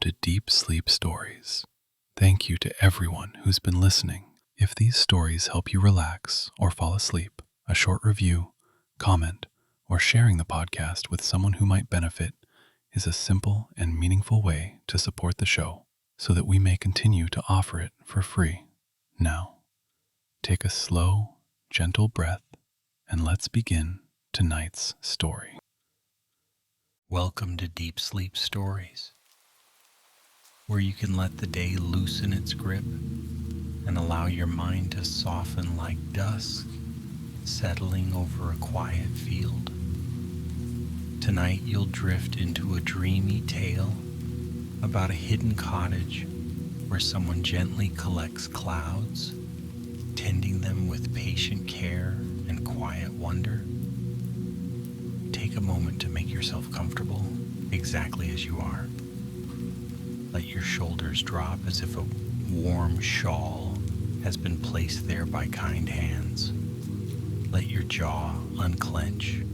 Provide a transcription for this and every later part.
to Deep Sleep Stories. Thank you to everyone who's been listening. If these stories help you relax or fall asleep, a short review, comment, or sharing the podcast with someone who might benefit is a simple and meaningful way to support the show so that we may continue to offer it for free. Now, take a slow, gentle breath and let's begin tonight's story. Welcome to Deep Sleep Stories, where you can let the day loosen its grip and allow your mind to soften like dusk, settling over a quiet field. Tonight you'll drift into a dreamy tale about a hidden cottage where someone gently collects clouds, tending them with patient care and quiet wonder. Take a moment to make yourself comfortable exactly as you are. Let your shoulders drop as if a warm shawl has been placed there by kind hands. Let your jaw unclench.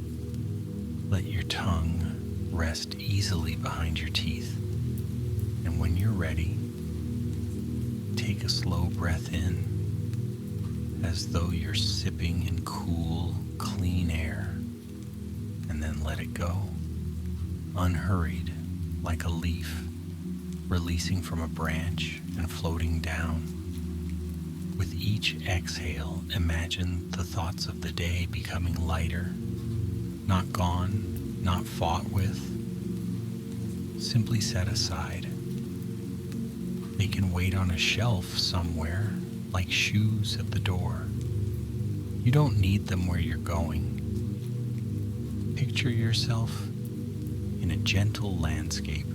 Let your tongue rest easily behind your teeth. And when you're ready, take a slow breath in as though you're sipping in cool, clean air. And then let it go, unhurried, like a leaf, releasing from a branch and floating down. With each exhale, imagine the thoughts of the day becoming lighter, not gone, not fought with, simply set aside. They can wait on a shelf somewhere, like shoes at the door. You don't need them where you're going. Picture yourself in a gentle landscape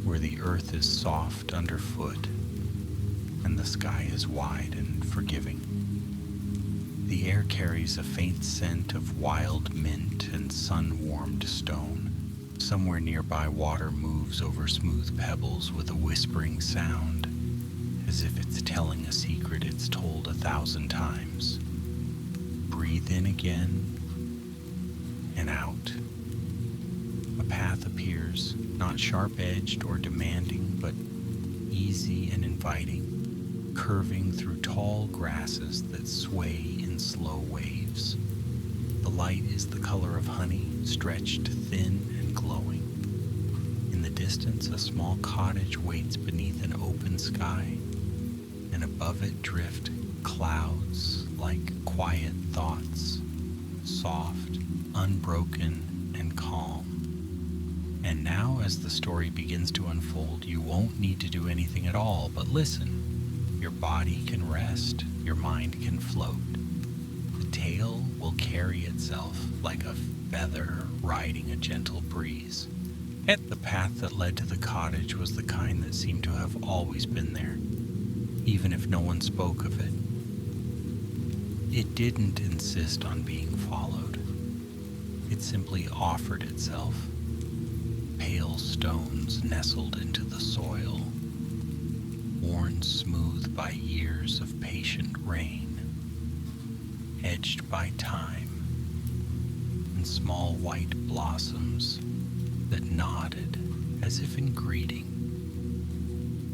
where the earth is soft underfoot and the sky is wide and forgiving. The air carries a faint scent of wild mint and sun-warmed stone. Somewhere nearby, water moves over smooth pebbles with a whispering sound, as if it's telling a secret it's told 1,000 times. Breathe in again and out. A path appears, not sharp-edged or demanding, but easy and inviting, curving through tall grasses that sway in slow waves. The light is the color of honey, stretched thin and glowing. In the distance, a small cottage waits beneath an open sky, and above it drift clouds like quiet thoughts, soft, unbroken, and calm. And now, as the story begins to unfold, you won't need to do anything at all but listen. Your body can rest, your mind can float. The tale will carry itself like a feather riding a gentle breeze. The path that led to the cottage was the kind that seemed to have always been there, even if no one spoke of it. It didn't insist on being followed. It simply offered itself. Pale stones nestled into the soil, worn smooth by years of patient rain, edged by time, and small white blossoms that nodded as if in greeting.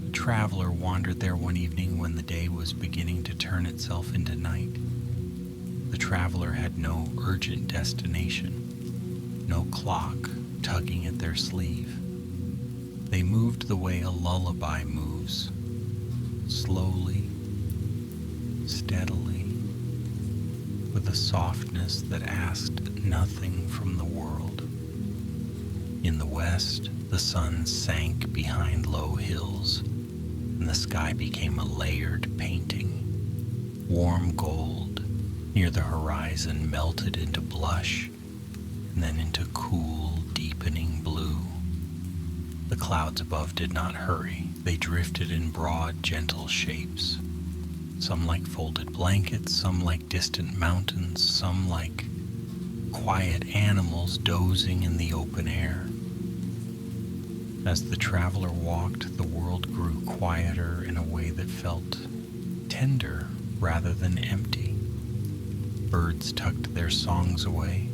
A traveler wandered there one evening when the day was beginning to turn itself into night. The traveler had no urgent destination, no clock tugging at their sleeve. They moved the way a lullaby moves, slowly, steadily, with a softness that asked nothing from the world. In the west, the sun sank behind low hills, and the sky became a layered painting. Warm gold near the horizon melted into blush, and then into cool, deepening blue. The clouds above did not hurry. They drifted in broad, gentle shapes, some like folded blankets, some like distant mountains, some like quiet animals dozing in the open air. As the traveler walked, the world grew quieter in a way that felt tender rather than empty. Birds tucked their songs away.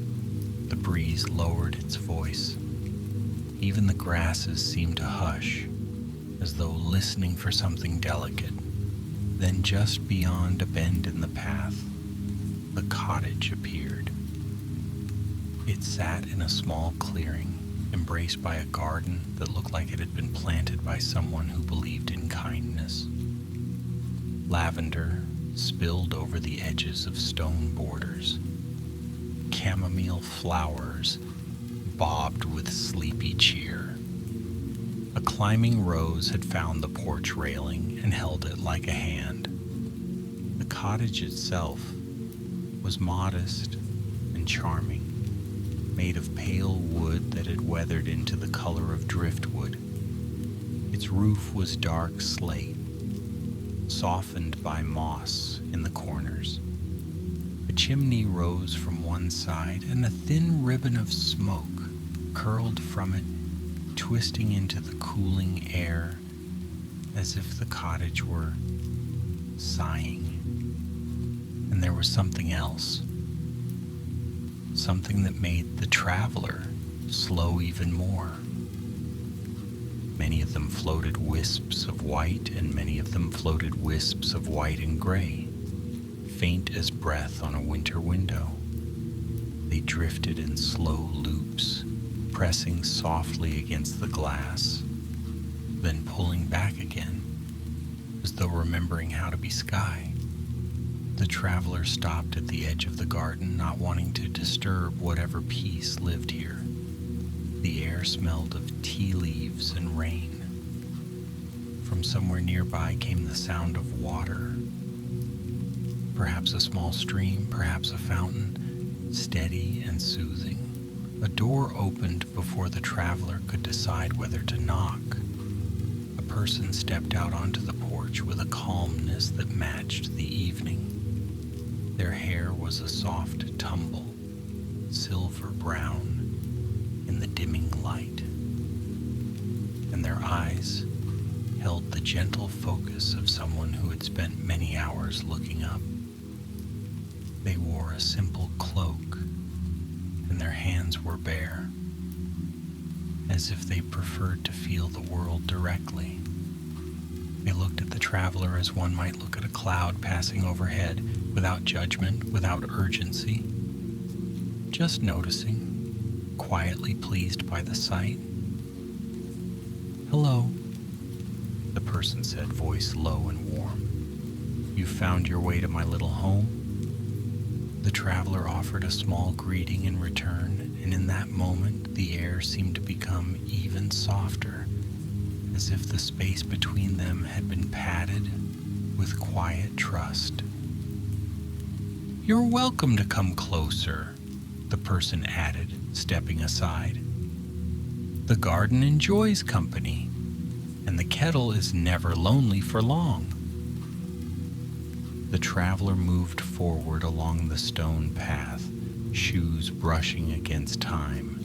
The breeze lowered its voice. Even the grasses seemed to hush, as though listening for something delicate. Then just beyond a bend in the path, the cottage appeared. It sat in a small clearing, embraced by a garden that looked like it had been planted by someone who believed in kindness. Lavender spilled over the edges of stone borders. Chamomile flowers bobbed with sleepy cheer. A climbing rose had found the porch railing and held it like a hand. The cottage itself was modest and charming, made of pale wood that had weathered into the color of driftwood. Its roof was dark slate, softened by moss in the corners. A chimney rose from one side, and a thin ribbon of smoke curled from it, twisting into the cooling air as if the cottage were sighing. And there was something else, something that made the traveler slow even more. Many of them floated wisps of white, and many of them floated wisps of white and gray, faint as breath on a winter window. They drifted in slow loops, pressing softly against the glass, then pulling back again, as though remembering how to be sky. The traveler stopped at the edge of the garden, not wanting to disturb whatever peace lived here. The air smelled of tea leaves and rain. From somewhere nearby came the sound of water. Perhaps a small stream, perhaps a fountain, steady and soothing. A door opened before the traveler could decide whether to knock. A person stepped out onto the porch with a calmness that matched the evening. Their hair was a soft tumble, silver brown in the dimming light, and their eyes held the gentle focus of someone who had spent many hours looking up. They wore a simple cloak, and their hands were bare, as if they preferred to feel the world directly. They looked at the traveler as one might look at a cloud passing overhead, without judgment, without urgency, just noticing, quietly pleased by the sight. "Hello," the person said, voice low and warm. "You found your way to my little home?" The traveler offered a small greeting in return, and in that moment the air seemed to become even softer, as if the space between them had been padded with quiet trust. "You're welcome to come closer," the person added, stepping aside. "The garden enjoys company, and the kettle is never lonely for long." The traveler moved forward along the stone path, shoes brushing against time.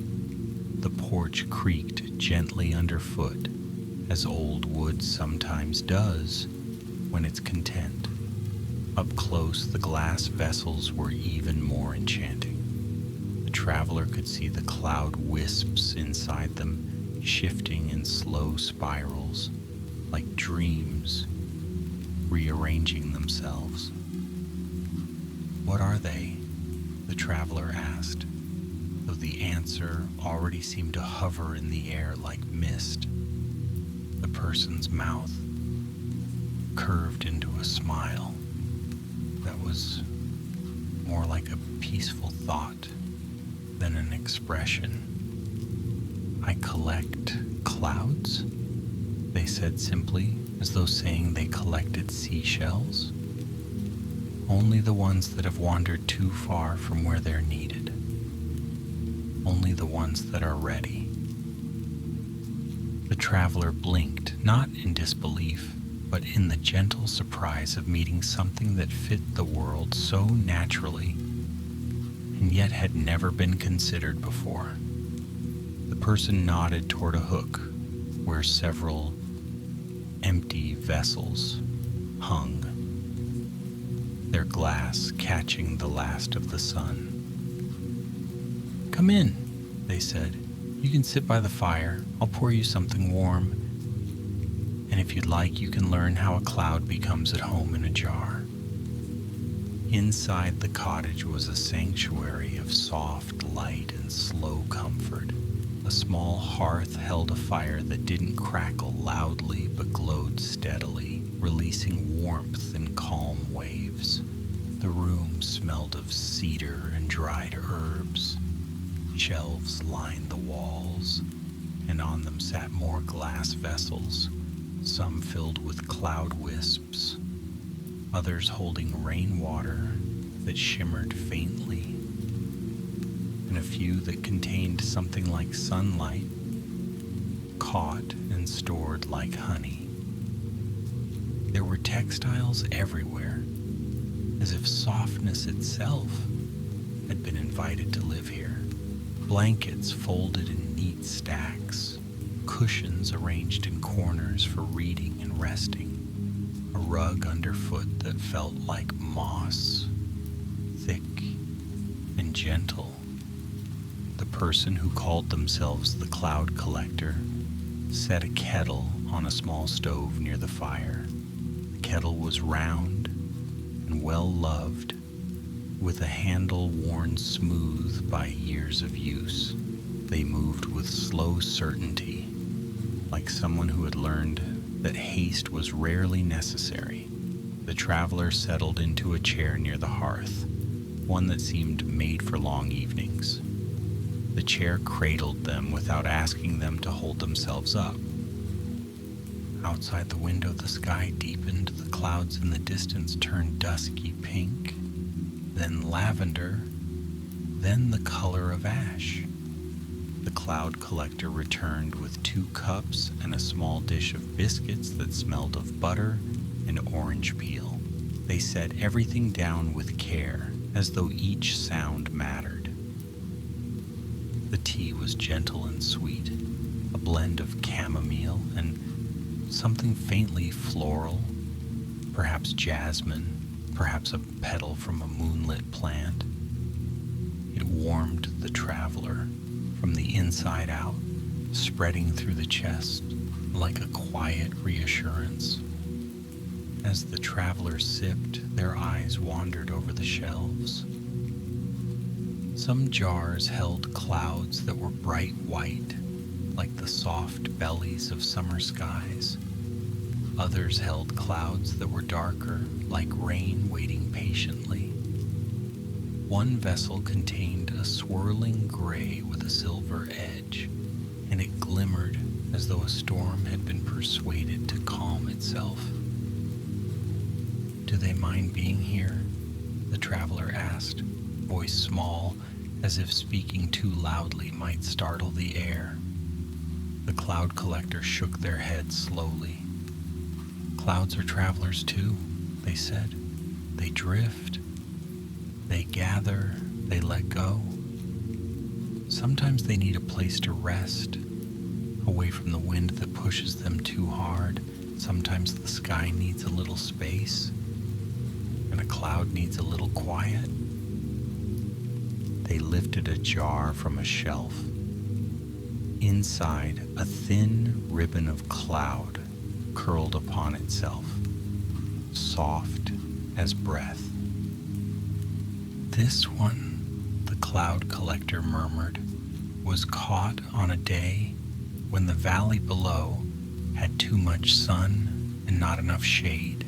The porch creaked gently underfoot, as old wood sometimes does when it's content. Up close, the glass vessels were even more enchanting. The traveler could see the cloud wisps inside them shifting in slow spirals, like dreams rearranging themselves. "What are they?" the traveler asked, though the answer already seemed to hover in the air like mist. The person's mouth curved into a smile that was more like a peaceful thought than an expression. "I collect clouds," they said simply, as though saying they collected seashells. "Only the ones that have wandered too far from where they're needed. Only the ones that are ready." The traveler blinked, not in disbelief, but in the gentle surprise of meeting something that fit the world so naturally, and yet had never been considered before. The person nodded toward a hook where several empty vessels hung, their glass catching the last of the sun. "Come in," they said. You can sit by the fire. I'll pour you something warm. And if you'd like, you can learn how a cloud becomes at home in a jar. Inside the cottage was a sanctuary of soft light and slow comfort. A small hearth held a fire that didn't crackle loudly but glowed steadily, releasing warmth in calm waves. The room smelled of cedar and dried herbs. Shelves lined the walls, and on them sat more glass vessels, some filled with cloud wisps, others holding rainwater that shimmered faintly, and a few that contained something like sunlight, caught and stored like honey. There were textiles everywhere, as if softness itself had been invited to live here. Blankets folded in neat stacks, cushions arranged in corners for reading and resting, a rug underfoot that felt like moss, thick and gentle. The person who called themselves the Cloud Collector set a kettle on a small stove near the fire. The kettle was round and well loved, with a handle worn smooth by years of use. They moved with slow certainty, like someone who had learned that haste was rarely necessary. The traveler settled into a chair near the hearth, one that seemed made for long evenings. The chair cradled them without asking them to hold themselves up. Outside the window, the sky deepened. The clouds in the distance turned dusky pink, then lavender, then the color of ash. The Cloud Collector returned with 2 cups and a small dish of biscuits that smelled of butter and orange peel. They set everything down with care, as though each sound mattered. The tea was gentle and sweet, a blend of chamomile and something faintly floral, perhaps jasmine, perhaps a petal from a moonlit plant. It warmed the traveler from the inside out, spreading through the chest like a quiet reassurance. As the travelers sipped, their eyes wandered over the shelves. Some jars held clouds that were bright white, like the soft bellies of summer skies. Others held clouds that were darker, like rain waiting patiently. One vessel contained a swirling gray with a silver edge, and it glimmered as though a storm had been persuaded to calm itself. "Do they mind being here?" the traveler asked, voice small, as if speaking too loudly might startle the air. The Cloud Collector shook their heads slowly. "Clouds are travelers too," they said. "They drift, they gather, they let go. Sometimes they need a place to rest, away from the wind that pushes them too hard. Sometimes the sky needs a little space, and a cloud needs a little quiet." They lifted a jar from a shelf. Inside, a thin ribbon of cloud curled upon itself, soft as breath. "This one," the Cloud Collector murmured, "was caught on a day when the valley below had too much sun and not enough shade.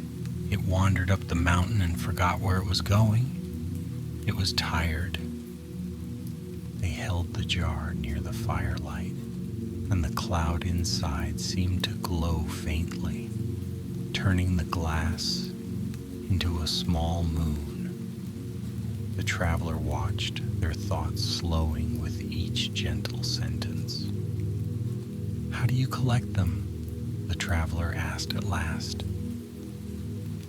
It wandered up the mountain and forgot where it was going. It was tired." They held the jar near the firelight, and the cloud inside seemed to glow faintly, turning the glass into a small moon. The traveler watched, their thoughts slowing with each gentle sentence. "How do you collect them?" the traveler asked at last.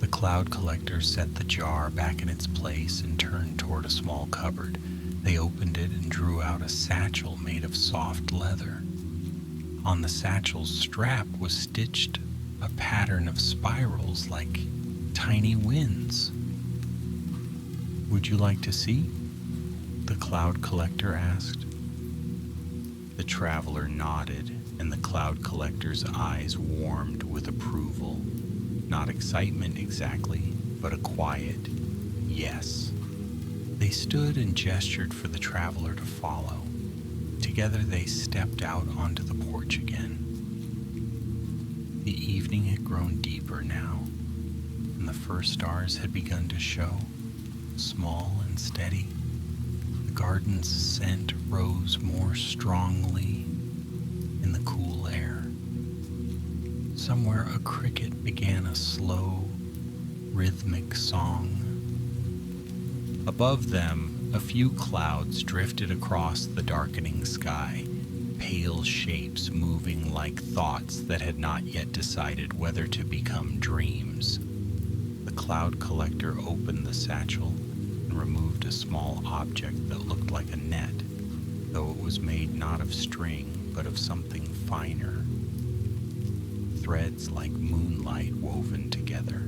The Cloud Collector set the jar back in its place and turned toward a small cupboard. They opened it and drew out a satchel made of soft leather. On the satchel's strap was stitched a pattern of spirals like tiny winds. "Would you like to see?" the Cloud Collector asked. The traveler nodded, and the cloud collector's eyes warmed with approval. Not excitement exactly, but a quiet yes. They stood and gestured for the traveler to follow. Together they stepped out onto the porch again. The evening had grown deeper now, and the first stars had begun to show, small and steady. The garden's scent rose more strongly in the cool air. Somewhere a cricket began a slow, rhythmic song. Above them, a few clouds drifted across the darkening sky, pale shapes moving like thoughts that had not yet decided whether to become dreams. The cloud collector opened the satchel and removed a small object that looked like a net, though it was made not of string but of something finer. Threads like moonlight woven together.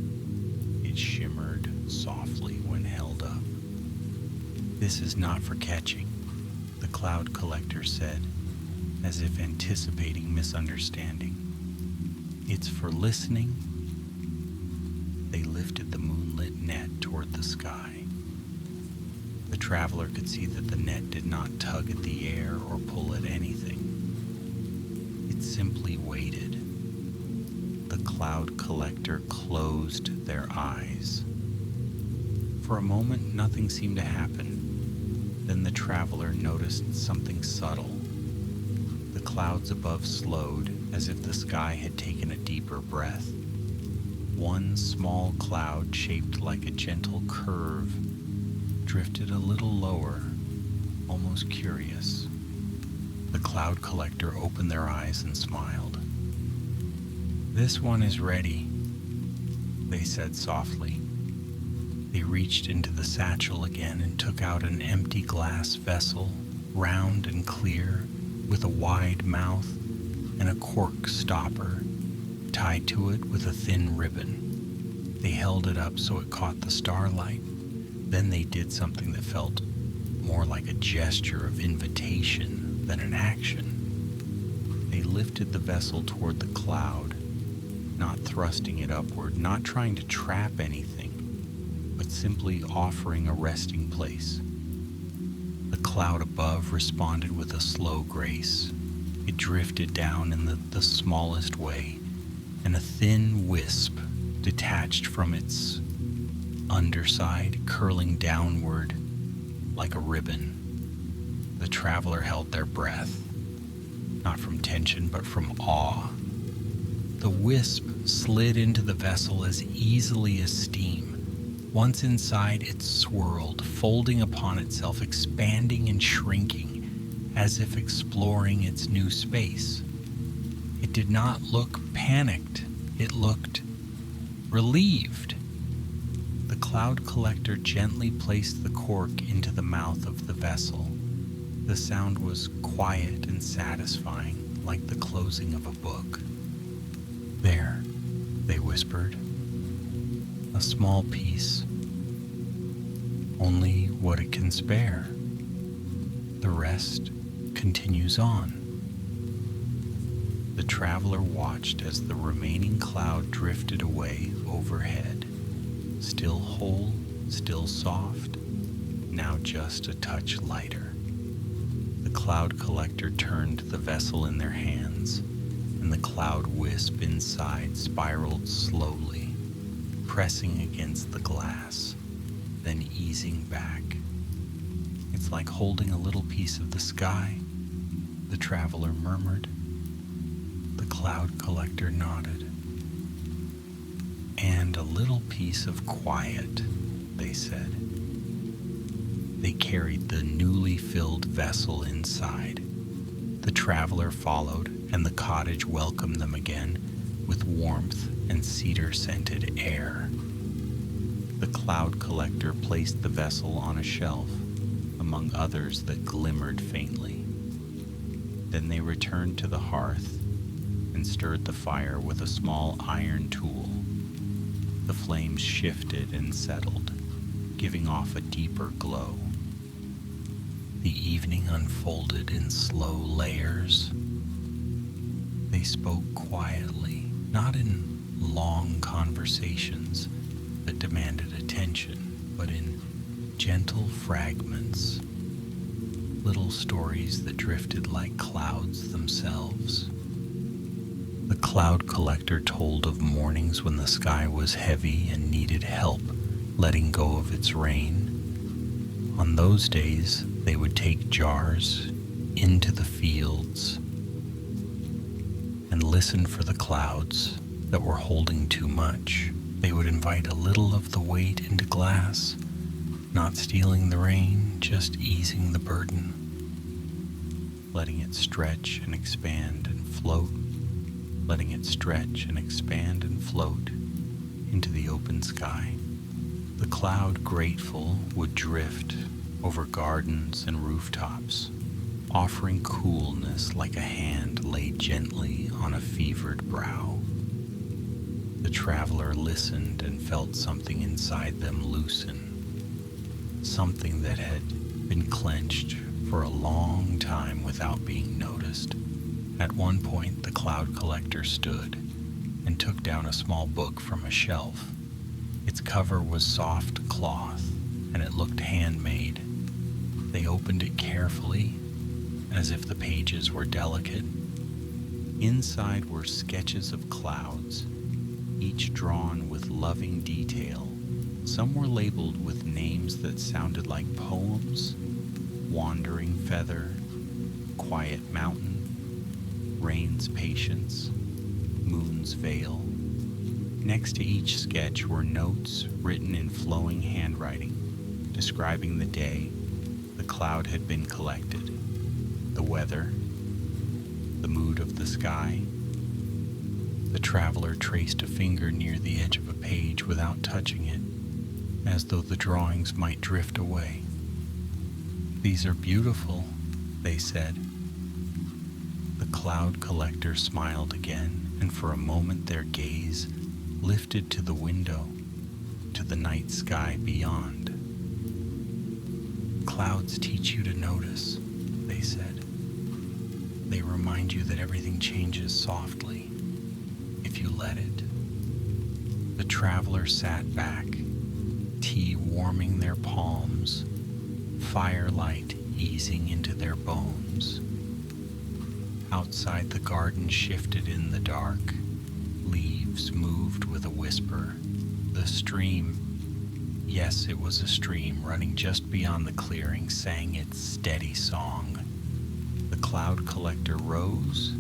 It shimmered softly when held up. "This is not for catching," the cloud collector said, as if anticipating misunderstanding. "It's for listening." They lifted the moonlit net toward the sky. The traveler could see that the net did not tug at the air or pull at anything. It simply waited. The cloud collector closed their eyes. For a moment, nothing seemed to happen. Then the traveler noticed something subtle. The clouds above slowed, as if the sky had taken a deeper breath. One small cloud, shaped like a gentle curve, drifted a little lower, almost curious. The cloud collector opened their eyes and smiled. "This one is ready," they said softly. They reached into the satchel again and took out an empty glass vessel, round and clear, with a wide mouth and a cork stopper tied to it with a thin ribbon. They held it up so it caught the starlight. Then they did something that felt more like a gesture of invitation than an action. They lifted the vessel toward the cloud, not thrusting it upward, not trying to trap anything, but simply offering a resting place. The cloud above responded with a slow grace. It drifted down in the smallest way, and a thin wisp detached from its underside, curling downward like a ribbon. The traveler held their breath, not from tension, but from awe. The wisp slid into the vessel as easily as steam. Once inside, it swirled, folding upon itself, expanding and shrinking, as if exploring its new space. It did not look panicked. It looked relieved. The cloud collector gently placed the cork into the mouth of the vessel. The sound was quiet and satisfying, like the closing of a book. "There," they whispered. "A small piece. Only what it can spare. The rest continues on." The traveler watched as the remaining cloud drifted away overhead. Still whole, still soft, now just a touch lighter. The cloud collector turned the vessel in their hands, and the cloud wisp inside spiraled slowly, pressing against the glass, then easing back. "It's like holding a little piece of the sky," the traveler murmured. The cloud collector nodded. "And a little piece of quiet," they said. They carried the newly filled vessel inside. The traveler followed, and the cottage welcomed them again with warmth and cedar-scented air. The cloud collector placed the vessel on a shelf, among others that glimmered faintly. Then they returned to the hearth and stirred the fire with a small iron tool. The flames shifted and settled, giving off a deeper glow. The evening unfolded in slow layers. They spoke quietly, not in long conversations that demanded attention, but in gentle fragments, little stories that drifted like clouds themselves. The cloud collector told of mornings when the sky was heavy and needed help letting go of its rain. On those days, they would take jars into the fields and listen for the clouds that were holding too much. They would invite a little of the weight into glass, not stealing the rain, just easing the burden, letting it stretch and expand and float, letting it stretch and expand and float into the open sky. The cloud, grateful, would drift over gardens and rooftops, offering coolness like a hand laid gently on a fevered brow. The traveler listened and felt something inside them loosen, something that had been clenched for a long time without being noticed. At one point, the cloud collector stood and took down a small book from a shelf. Its cover was soft cloth, and it looked handmade. They opened it carefully, as if the pages were delicate. Inside were sketches of clouds, each drawn with loving detail. Some were labeled with names that sounded like poems: Wandering Feather, Quiet Mountain, Rain's Patience, Moon's Veil. Next to each sketch were notes written in flowing handwriting, describing the day the cloud had been collected, the weather, the mood of the sky. The traveler traced a finger near the edge of a page without touching it, as though the drawings might drift away. "These are beautiful," they said. The cloud collector smiled again, and for a moment their gaze lifted to the window, to the night sky beyond. "Clouds teach you to notice," they said. "They remind you that everything changes softly, if you let it." The traveler sat back, tea warming their palms, firelight easing into their bones. Outside, the garden shifted in the dark. Leaves moved with a whisper. The stream, yes, it was a stream running just beyond the clearing, sang its steady song. The cloud collector rose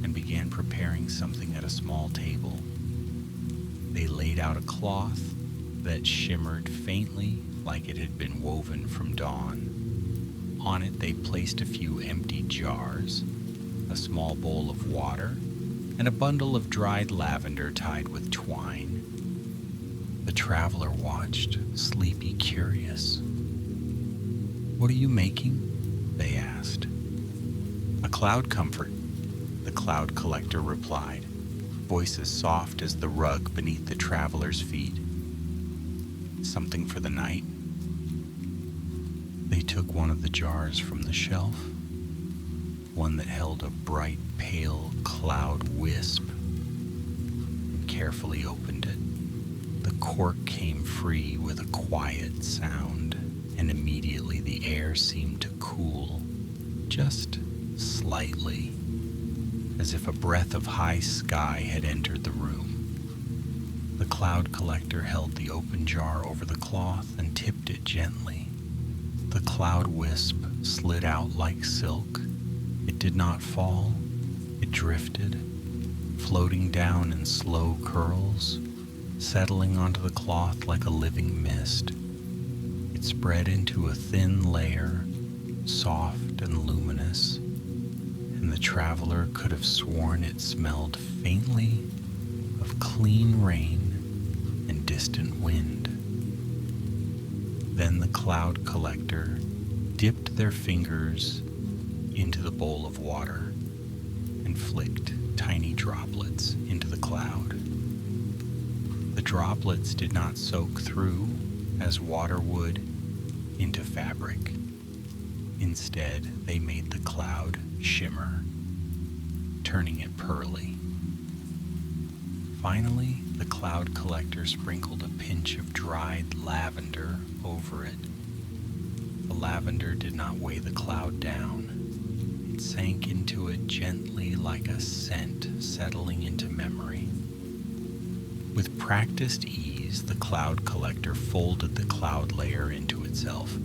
and began preparing something at a small table. They laid out a cloth that shimmered faintly like it had been woven from dawn. On it they placed a few empty jars, a small bowl of water, and a bundle of dried lavender tied with twine. The traveler watched, sleepy, curious. "What are you making?" they asked. "A cloud comfort," the cloud collector replied, voice as soft as the rug beneath the traveler's feet. "Something for the night?" They took one of the jars from the shelf, one that held a bright, pale cloud wisp, and carefully opened it. The cork came free with a quiet sound, and immediately the air seemed to cool, just slightly, as if a breath of high sky had entered the room. The cloud collector held the open jar over the cloth and tipped it gently. The cloud wisp slid out like silk. It did not fall, it drifted, floating down in slow curls, settling onto the cloth like a living mist. It spread into a thin layer, soft and luminous, and the traveler could have sworn it smelled faintly of clean rain and distant wind. Then the cloud collector dipped their fingers into the bowl of water and flicked tiny droplets into the cloud. The droplets did not soak through as water would into fabric. Instead, they made the cloud shimmer, turning it pearly. Finally, the cloud collector sprinkled a pinch of dried lavender over it. The lavender did not weigh the cloud down. It sank into it gently like a scent settling into memory. With practiced ease, the cloud collector folded the cloud layer into itself.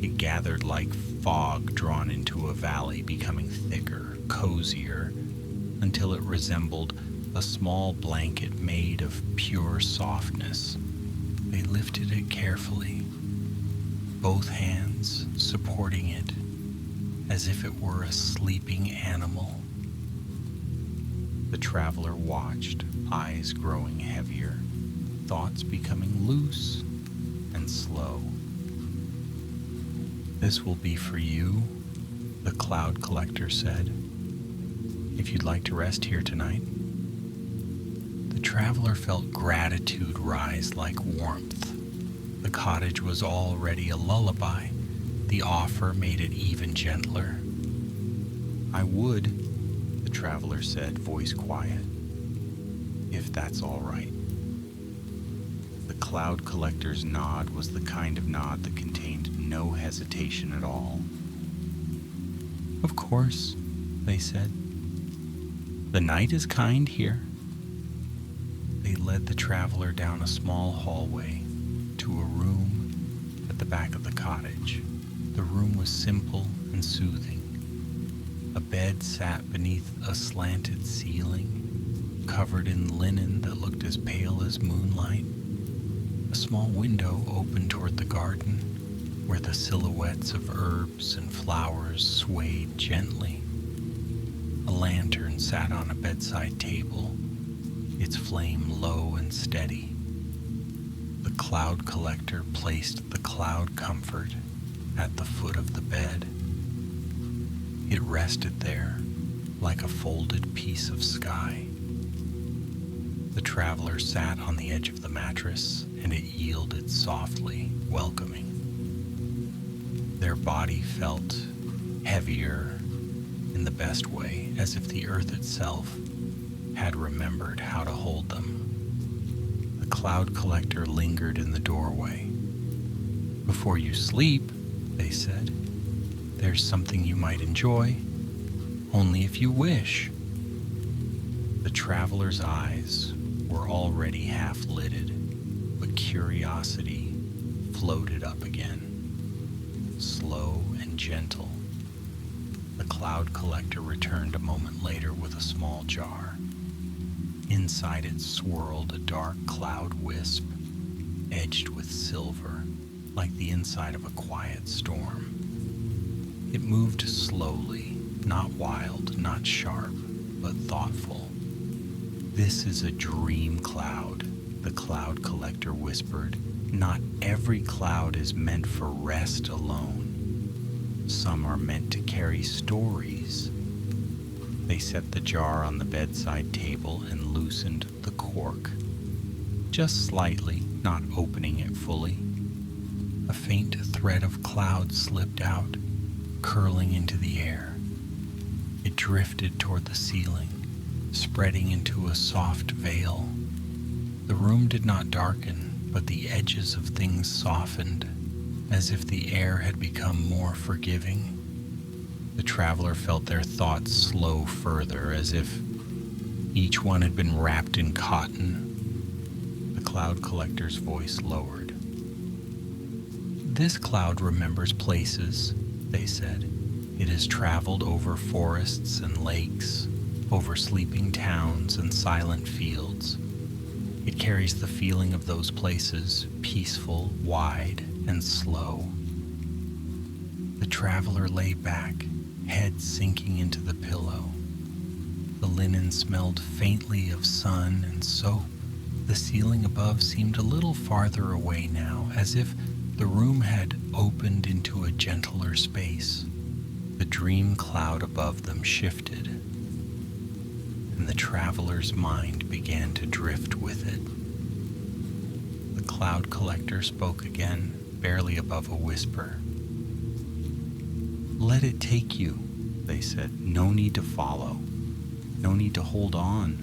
It gathered like fog drawn into a valley, becoming thicker, cozier, until it resembled a small blanket made of pure softness. They lifted it carefully, both hands supporting it as if it were a sleeping animal. The traveler watched, eyes growing heavier, thoughts becoming loose and slow. "This will be for you," the cloud collector said, "if you'd like to rest here tonight." The traveler felt gratitude rise like warmth. The cottage was already a lullaby. The offer made it even gentler. "I would," the traveler said, voice quiet, "if that's all right." The cloud collector's nod was the kind of nod that contained no hesitation at all. "Of course," they said. "The night is kind here." They led the traveler down a small hallway to a room at the back of the cottage. The room was simple and soothing. A bed sat beneath a slanted ceiling, covered in linen that looked as pale as moonlight. A small window opened toward the garden, where the silhouettes of herbs and flowers swayed gently. A lantern sat on a bedside table, its flame low and steady. The cloud collector placed the cloud comfort at the foot of the bed. It rested there like a folded piece of sky. The traveler sat on the edge of the mattress, and it yielded softly, welcoming. Their body felt heavier in the best way, as if the earth itself had remembered how to hold them. The cloud collector lingered in the doorway. "Before you sleep," they said, "there's something you might enjoy, only if you wish." The traveler's eyes were already half-lidded, but curiosity floated up again, slow and gentle. The cloud collector returned a moment later with a small jar. Inside it swirled a dark cloud wisp, edged with silver, like the inside of a quiet storm. It moved slowly, not wild, not sharp, but thoughtful. "This is a dream cloud," the cloud collector whispered. "Not every cloud is meant for rest alone. Some are meant to carry stories." They set the jar on the bedside table and loosened the cork, just slightly, not opening it fully. A faint thread of cloud slipped out, curling into the air. It drifted toward the ceiling, spreading into a soft veil. The room did not darken, but the edges of things softened, as if the air had become more forgiving. The traveler felt their thoughts slow further, as if each one had been wrapped in cotton. The cloud collector's voice lowered. "This cloud remembers places," they said. "It has traveled over forests and lakes, over sleeping towns and silent fields. It carries the feeling of those places, peaceful, wide, and slow." The traveler lay back, head sinking into the pillow. The linen smelled faintly of sun and soap. The ceiling above seemed a little farther away now, as if the room had opened into a gentler space. The dream cloud above them shifted, and the traveler's mind began to drift with it. The cloud collector spoke again, barely above a whisper. Let it take you, they said. No need to follow. No need to hold on.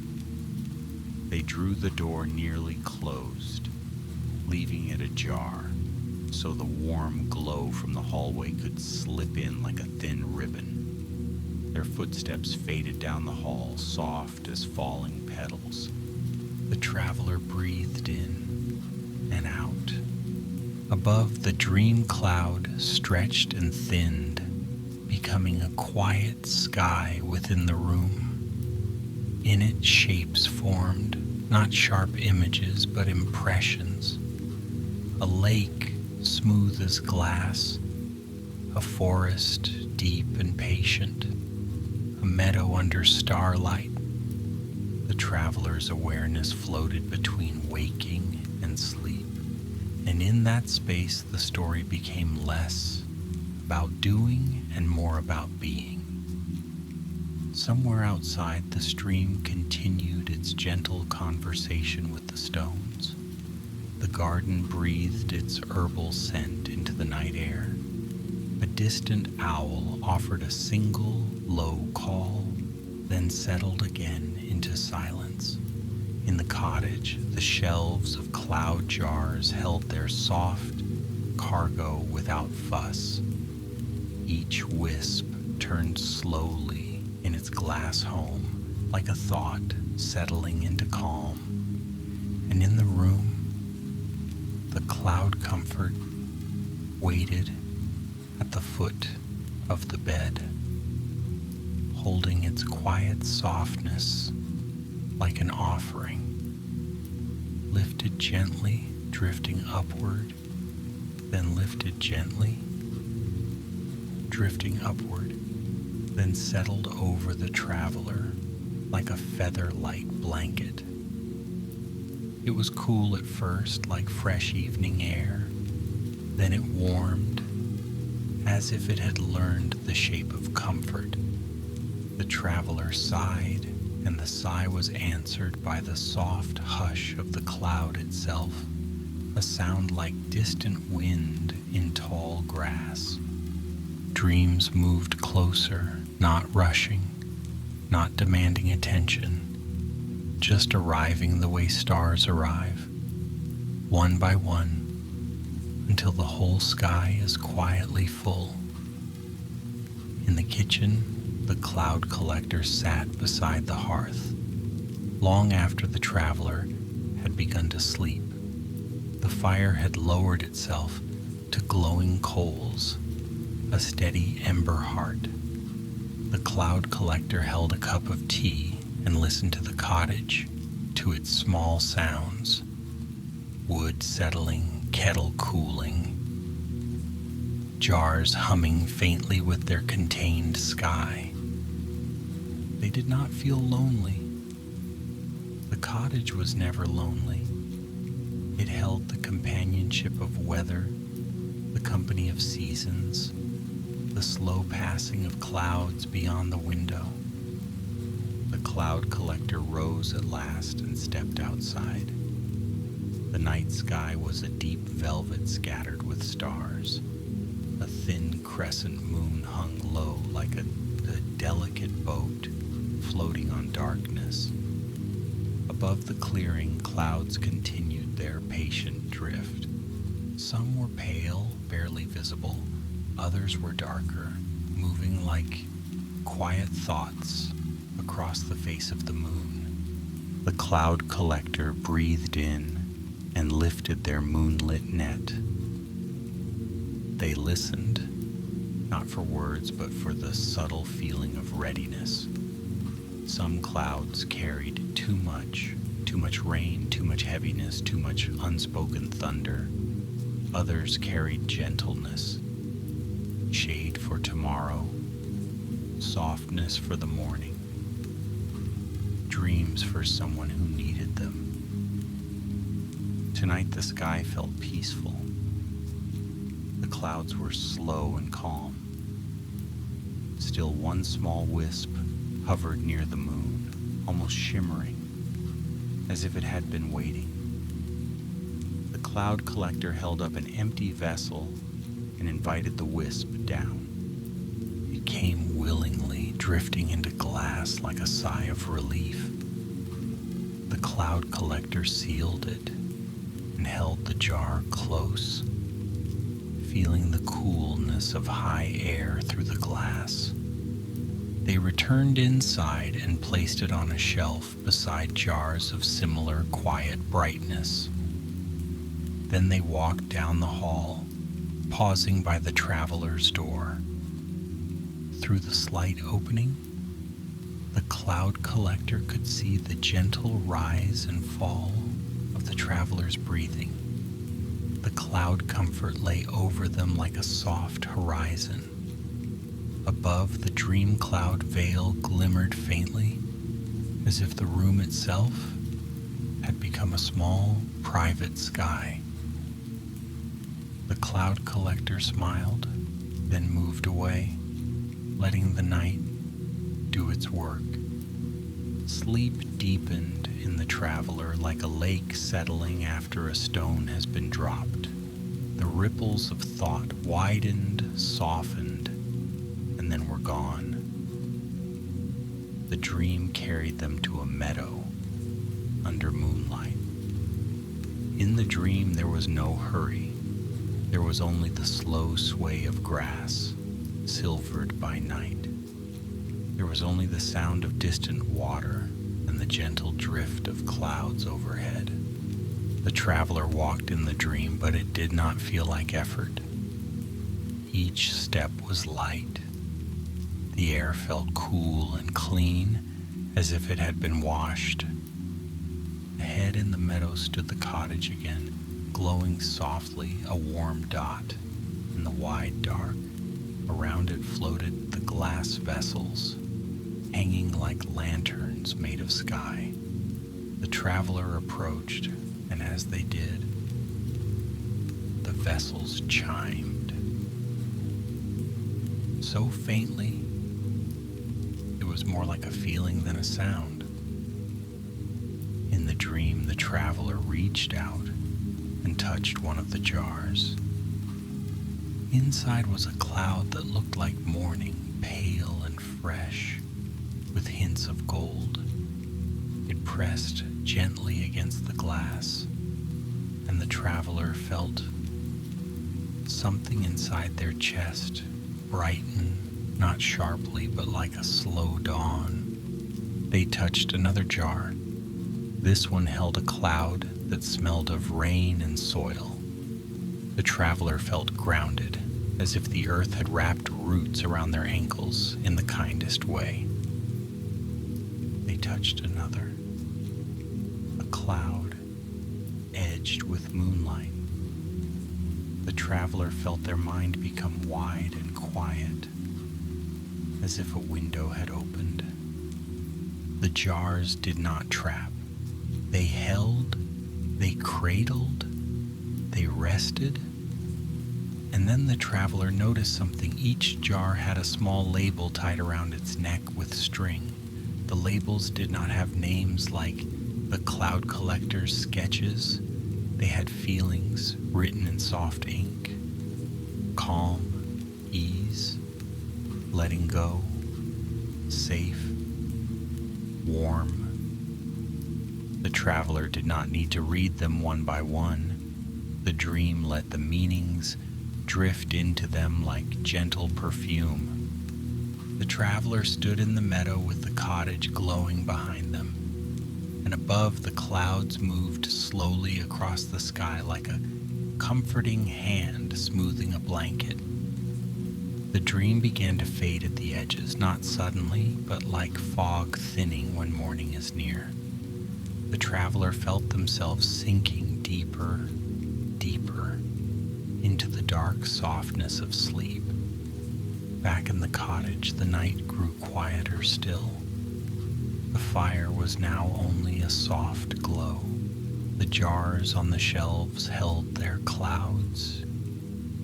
They drew the door nearly closed, leaving it ajar, so the warm glow from the hallway could slip in like a thin ribbon. Their footsteps faded down the hall, soft as falling petals. The traveler breathed in and out. Above, the dream cloud stretched and thinned, becoming a quiet sky within the room. In it, shapes formed, not sharp images, but impressions. A lake, smooth as glass, a forest, deep and patient, a meadow under starlight. The traveler's awareness floated between waking and sleep, and in that space the story became less about doing and more about being. Somewhere outside, the stream continued its gentle conversation with the stones. The garden breathed its herbal scent into the night air. A distant owl offered a single low call, then settled again into silence. In the cottage, the shelves of cloud jars held their soft cargo without fuss. Each wisp turned slowly in its glass home, like a thought settling into calm. And in the room, the cloud comfort waited at the foot of the bed, holding its quiet softness like an offering, lifted gently, drifting upward, then lifted gently, drifting upward, then settled over the traveler like a feather-light blanket. It was cool at first, like fresh evening air. Then it warmed, as if it had learned the shape of comfort. The traveler sighed, and the sigh was answered by the soft hush of the cloud itself, a sound like distant wind in tall grass. Dreams moved closer, not rushing, not demanding attention, just arriving the way stars arrive, one by one, until the whole sky is quietly full. In the kitchen, the cloud collector sat beside the hearth, long after the traveler had begun to sleep. The fire had lowered itself to glowing coals, a steady ember heart. The cloud collector held a cup of tea and listened to the cottage, to its small sounds, wood settling, kettle cooling, jars humming faintly with their contained sky. They did not feel lonely. The cottage was never lonely. It held the companionship of weather, the company of seasons, the slow passing of clouds beyond the window. The cloud collector rose at last and stepped outside. The night sky was a deep velvet scattered with stars. A thin crescent moon hung low like a delicate boat floating on darkness. Above the clearing, clouds continued their patient drift. Some were pale, barely visible. Others were darker, moving like quiet thoughts across the face of the moon. The cloud collector breathed in and lifted their moonlit net. They listened, not for words, but for the subtle feeling of readiness. Some clouds carried too much rain, too much heaviness, too much unspoken thunder. Others carried gentleness, shade for tomorrow, softness for the morning, dreams for someone who needed them. Tonight the sky felt peaceful. The clouds were slow and calm. Still one small wisp hovered near the moon, almost shimmering, as if it had been waiting. The cloud collector held up an empty vessel and invited the wisp down. came willingly, drifting into glass like a sigh of relief. The cloud collector sealed it and held the jar close, feeling the coolness of high air through the glass. They returned inside and placed it on a shelf beside jars of similar quiet brightness. Then they walked down the hall, pausing by the traveler's door. Through the slight opening, the cloud collector could see the gentle rise and fall of the traveler's breathing. The cloud comfort lay over them like a soft horizon. Above, the dream cloud veil glimmered faintly, as if the room itself had become a small, private sky. The cloud collector smiled, then moved away, letting the night do its work. Sleep deepened in the traveler like a lake settling after a stone has been dropped. The ripples of thought widened, softened, and then were gone. The dream carried them to a meadow under moonlight. In the dream there was no hurry. There was only the slow sway of grass, silvered by night. There was only the sound of distant water and the gentle drift of clouds overhead. The traveler walked in the dream, but it did not feel like effort. Each step was light. The air felt cool and clean, as if it had been washed. Ahead in the meadow stood the cottage again, glowing softly, a warm dot in the wide dark. Around it floated the glass vessels, hanging like lanterns made of sky. The traveler approached, and as they did, the vessels chimed. So faintly, it was more like a feeling than a sound. In the dream, the traveler reached out and touched one of the jars. Inside was a cloud that looked like morning, pale and fresh, with hints of gold. It pressed gently against the glass, and the traveler felt something inside their chest brighten, not sharply, but like a slow dawn. They touched another jar. This one held a cloud that smelled of rain and soil. The traveler felt grounded, as if the earth had wrapped roots around their ankles in the kindest way. They touched another, a cloud edged with moonlight. The traveler felt their mind become wide and quiet, as if a window had opened. The jars did not trap. They held, they cradled, they rested. And then the traveler noticed something. Each jar had a small label tied around its neck with string. The labels did not have names like the cloud collector's sketches. They had feelings written in soft ink. Calm, ease, letting go, safe, warm. The traveler did not need to read them one by one. The dream let the meanings drift into them like gentle perfume. The traveler stood in the meadow with the cottage glowing behind them, and above the clouds moved slowly across the sky like a comforting hand smoothing a blanket. The dream began to fade at the edges, not suddenly, but like fog thinning when morning is near. The traveler felt themselves sinking deeper, deeper into the dark softness of sleep. Back in the cottage, the night grew quieter still. The fire was now only a soft glow. The jars on the shelves held their clouds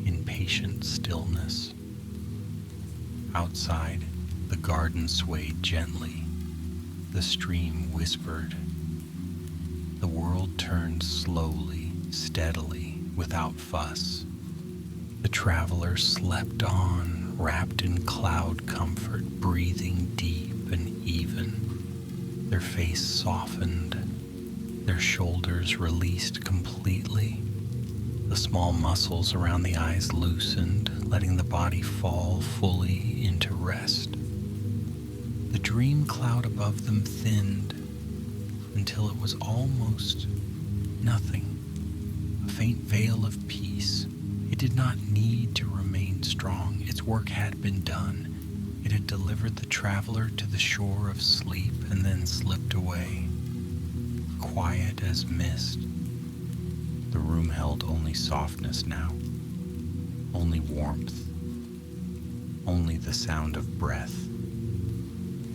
in patient stillness. Outside, the garden swayed gently. The stream whispered. The world turned slowly, steadily, without fuss. The traveler slept on, wrapped in cloud comfort, breathing deep and even, their face softened, their shoulders released completely, the small muscles around the eyes loosened, letting the body fall fully into rest. The dream cloud above them thinned until it was almost nothing, a faint veil of peace. It did not need to remain strong. Its work had been done. It had delivered the traveler to the shore of sleep and then slipped away, quiet as mist. The room held only softness now, only warmth, only the sound of breath.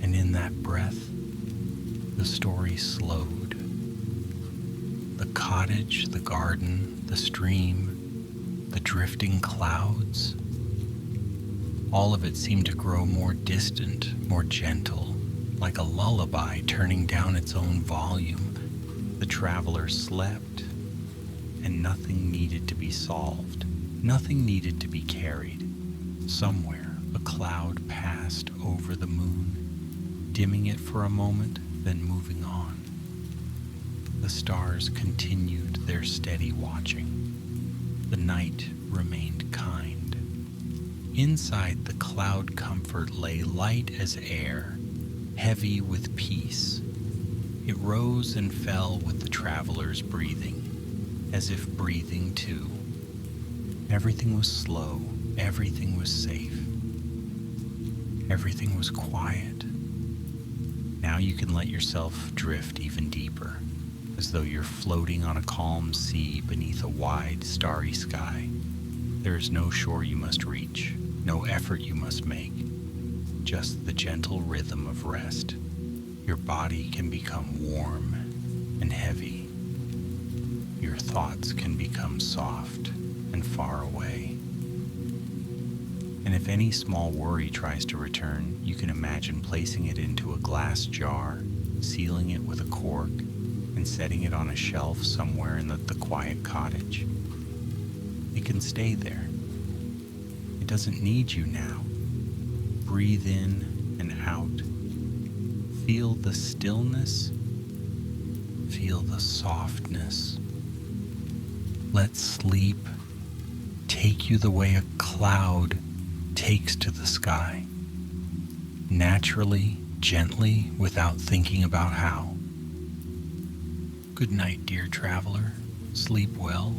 And in that breath, the story slowed. The cottage, the garden, the stream, the drifting clouds, all of it seemed to grow more distant, more gentle, like a lullaby turning down its own volume. The traveler slept, and nothing needed to be solved. Nothing needed to be carried. Somewhere, a cloud passed over the moon, dimming it for a moment, then moving on. The stars continued their steady watching. The night remained kind. Inside the cloud comfort lay light as air, heavy with peace. It rose and fell with the traveler's breathing, as if breathing too. Everything was slow, everything was safe, everything was quiet. Now you can let yourself drift even deeper, as though you're floating on a calm sea beneath a wide, starry sky. There is no shore you must reach, no effort you must make, just the gentle rhythm of rest. Your body can become warm and heavy. Your thoughts can become soft and far away. And if any small worry tries to return, you can imagine placing it into a glass jar, sealing it with a cork, and setting it on a shelf somewhere in the quiet cottage. It can stay there. It doesn't need you now. Breathe in and out. Feel the stillness. Feel the softness. Let sleep take you the way a cloud takes to the sky. Naturally, gently, without thinking about how. Good night, dear traveler. Sleep well.